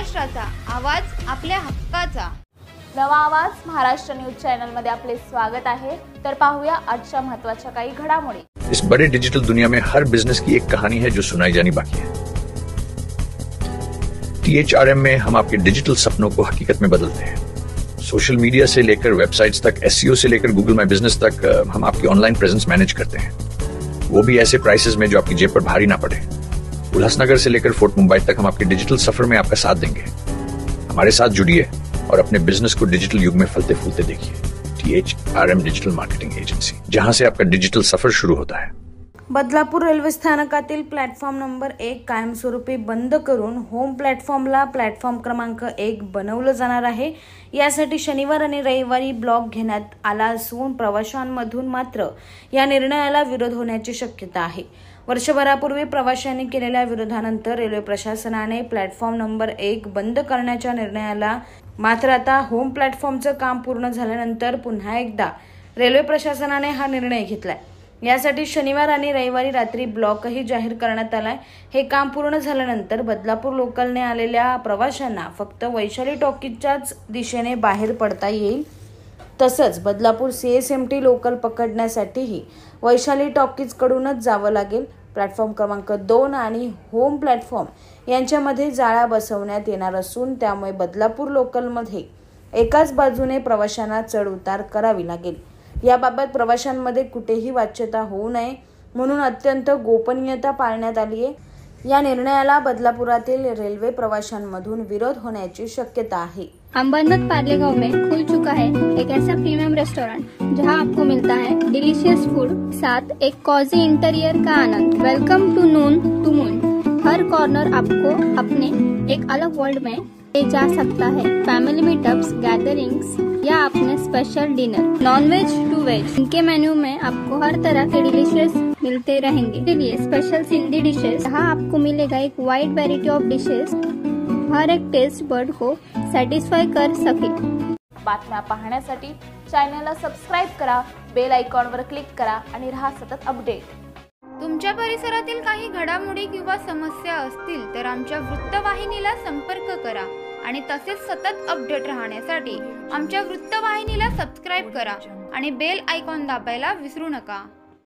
महाराष्ट्राचा आवाज आपल्या हक्काचा। नवा आवाज महाराष्ट्र न्यूज चॅनल मध्ये आपले स्वागत आहे। तर पाहूया आजच्या महत्त्वाच्या काही घडामोडी। इस बड़े डिजिटल दुनिया में हर बिजनेस की एक कहानी है जो सुनाई जानी बाकी है। THRM में हम आपके डिजिटल सपनों को हकीकत में बदलते हैं। सोशल मीडिया से लेकर वेबसाइट्स तक, SEO से लेकर गूगल माई बिजनेस तक, हम आपकी ऑनलाइन प्रेजेंस मैनेज करते हैं, वो भी ऐसे प्राइसेस में जो आपकी जेब पर भारी ना पड़े। उल्लासनगर से लेकर फोर्ट मुंबई तक हम आपके डिजिटल सफर में आपका साथ देंगे। हमारे साथ जुड़िए और अपने बिजनेस को डिजिटल युग में फलते फूलते देखिए। THRM डिजिटल मार्केटिंग एजेंसी, जहां से आपका डिजिटल सफर शुरू होता है। बदलापूर रेल्वे स्थानकातील प्लॅटफॉर्म नंबर 1 कायमस्वरूपी बंद करून होम प्लॅटफॉर्मला प्लॅटफॉर्म क्रमांक 1 बनवलं जाणार आहे। यासाठी शनिवार आणि रविवारी ब्लॉक घेण्यात आला असून प्रवाशांमधून मात्र या निर्णयाला विरोध होण्याची शक्यता आहे। वर्षभरापूर्वी प्रवाशांनी केलेल्या विरोधानंतर रेल्वे प्रशासनाने प्लॅटफॉर्म नंबर 1 बंद करण्याच्या निर्णयाला मात्र आता होम प्लॅटफॉर्मचं काम पूर्ण झाल्यानंतर पुन्हा एकदा रेल्वे प्रशासनाने हा निर्णय घेतलाय। यासाठी शनिवार आणि रविवारी रात्री ब्लॉकही जाहीर करण्यात आलाय। हे काम पूर्ण झाल्यानंतर बदलापूर लोकलने आलेल्या प्रवाशांना फक्त वैशाली टॉकीजच्याच दिशेने बाहेर पडता येईल। तसंच बदलापूर CSMT लोकल पकडण्यासाठीही वैशाली टॉकीज कडूनच जावं लागेल। प्लॅटफॉर्म क्रमांक 2 आणि होम प्लॅटफॉर्म यांच्यामध्ये जाळ्या बसवण्यात येणार असून त्यामुळे बदलापूर लोकलमध्ये एकाच बाजूने प्रवाशांना चढ उतार करावी लागेल। याबाबत प्रवाशांमध्ये कुठेही वाच्यता होऊ नये म्हणून अत्यंत गोपनीयता पाळण्यात आली आहे। या निर्णयाला बदलापुरातील रेल्वे प्रवाशांमधून विरोध होण्याची शक्यता आहे। अंबरनाथ पार्ले गांव में खुल चुका है एक ऐसा प्रीमियम रेस्टोरेंट जहां आपको मिलता है डिलीशियस फूड, साथ एक कॉजी इंटीरियर का आनंद। Welcome to noon to moon. हर कॉर्नर आपको अपने एक अलग वर्ल्ड में ले जा सकता है। फैमिली मीटअप्स, गैदरिंग्स या अपने special dinner, non veg to veg, इनके मेन्यू में आपको हर तरह के डिलीशियस मिलते रहेंगे। इसलिए स्पेशल सिंधी डिशेस, यहाँ आपको मिलेगा एक वाइड वैरायटी ऑफ डिशेस, हर एक टेस्ट बर्ड को सॅटिस्फाय कर सके। बातम्या पाहण्यासाठी चॅनलला सबस्क्राइब करा, बेल आयकॉनवर क्लिक करा आणि रहा सतत अपडेट। तुमच्या परिसरातील काही घडामोडी किंवा समस्या असतील तर आमच्या वृत्तवाहिनीला संपर्क करा आणि तसेच सतत अपडेट राहण्यासाठी आमच्या वृत्तवाहिनीला सबस्क्राइब करा आणि बेल आयकॉन दाबायला विसरू नका।